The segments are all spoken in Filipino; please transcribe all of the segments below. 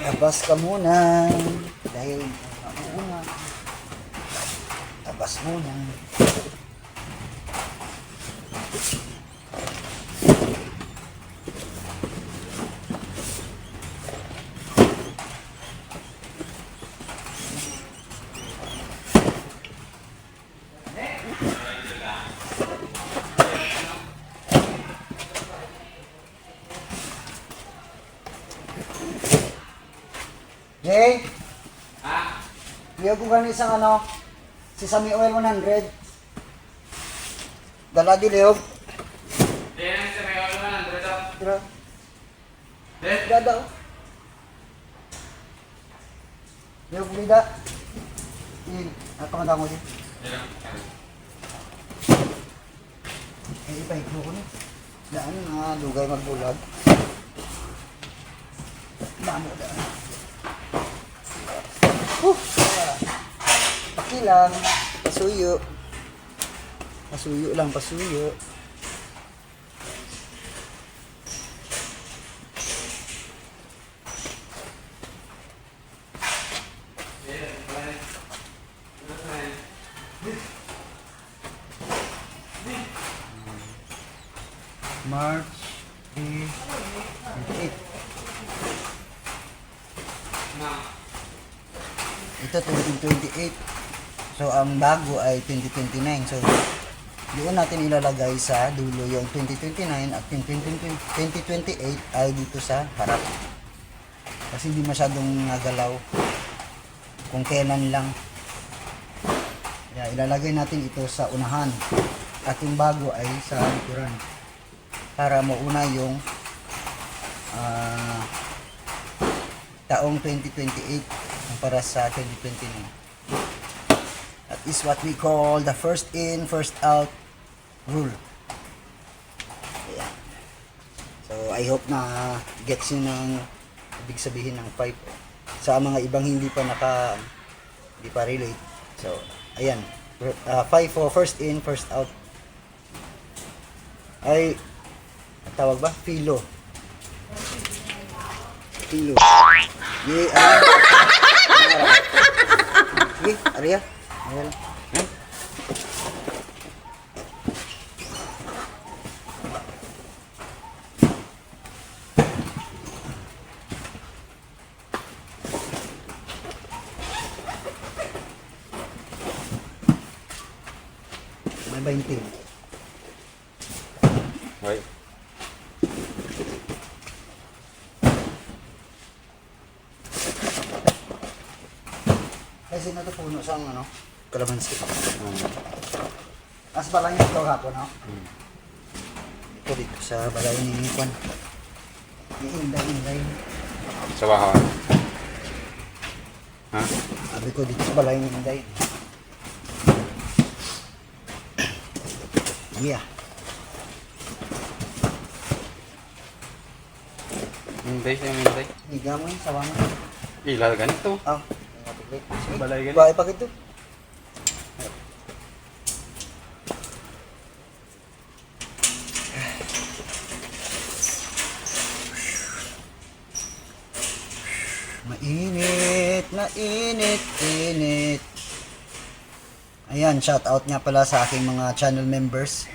Labas ka muna. Dahil nauuna. Labas muna. Jay? Ha? Liyaw ko gani isang ano, si Sami Oil 100. Dala di liyaw. Yan sa may ulo na, dito. Tira. Dito. Dada oh. Liyaw ko bida. Panganda ko din. Ipahiglo ko na. Daan nga, lugay magbulag. Damo daan. Pakilang, pasuyo. Pasuyo lang, pasuyo. March 28. Ito 2028. So ang bago ay 2029. So doon natin ilalagay sa dulo yung 2029 at yung 2028 ay dito sa harap. Kasi hindi masyadong nagalaw kung kailan lang. Kaya ilalagay natin ito sa unahan at yung bago ay sa likuran para mauna yung taong 2028 para sa 2029. That is what we call the first in, first out rule. Ayan. So I hope na gets nyo ng ibig sabihin ng pipe. Sa mga ibang hindi pa relate. So ayan, 5 for first in, first out. Ay tawag ba? Filo. Filo. Ye, Ye, Arya. Ayan. May 20. Hoy. Kasi na ito puno sa ano, kalamansi. As balay niya ito hapon, no? Ito dito sa balay ni Kwan. Iinday. Sa bahawan. Ha? Sabi ko dito sa balay ni Inday. Yeah. Hinday siya, hinday. Higa mo yung sawa mo. Ilal ganito. Ah. Balay ganito. Bahay pa kito. Mainit. Ayan, shout out nga pala sa aking mga channel members.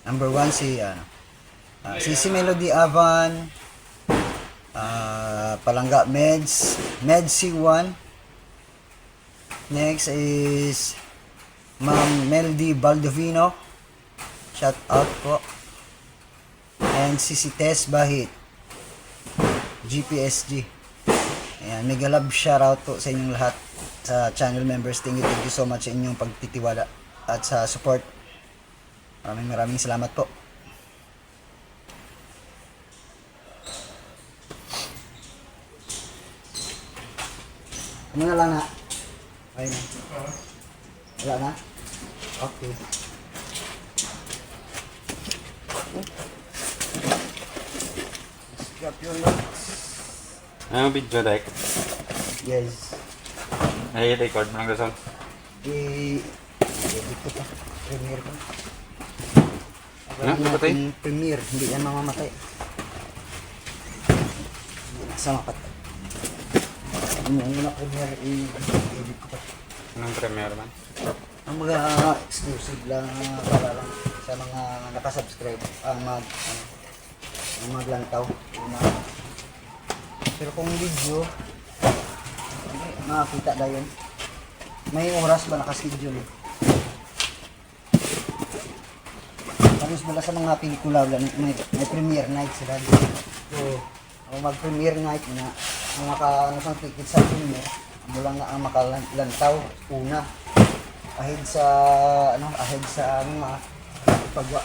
Number 1 si Melody Avan, Palangga Meds C1. Next is Ma'am Melody Baldovino, shout out po. And si Tess Bahit, GPSG. Ayan, mega love shoutout po sa inyong lahat sa channel members. Thank you so much sa inyong pagtitiwala at sa support. Maraming salamat po. Ano na lang na? Ayun na. Wala na? Okay. Strap your legs. Ano video, Dek? Yes. Ay, record mo lang gasol. Edit ko pa. Premiere ko. Ano? Napatay? Premiere. Hindi yan mamamatay. sa mapat. Muna premiere i-edit ko pa. Anong premiere man? Ang mga exclusive lang para lang sa mga nakasubscribe ang ang maglantaw. Pero kung video, makakita na yun. May oras ba nakaschedule? Tapos mula sa mga pelikula, may premiere night sila dito. So, mag-premiere night na, ang ano sang ticket sa premiere, mula nga ang makalantaw, una. Ahead sa mga pagwa.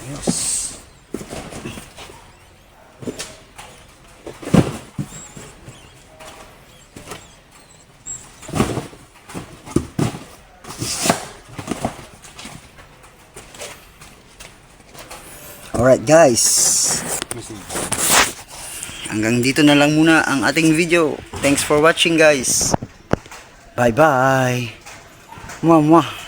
Ayos. Alright guys, hanggang dito na lang muna ang ating video. Thanks for watching guys. Bye bye. Mwah mwah.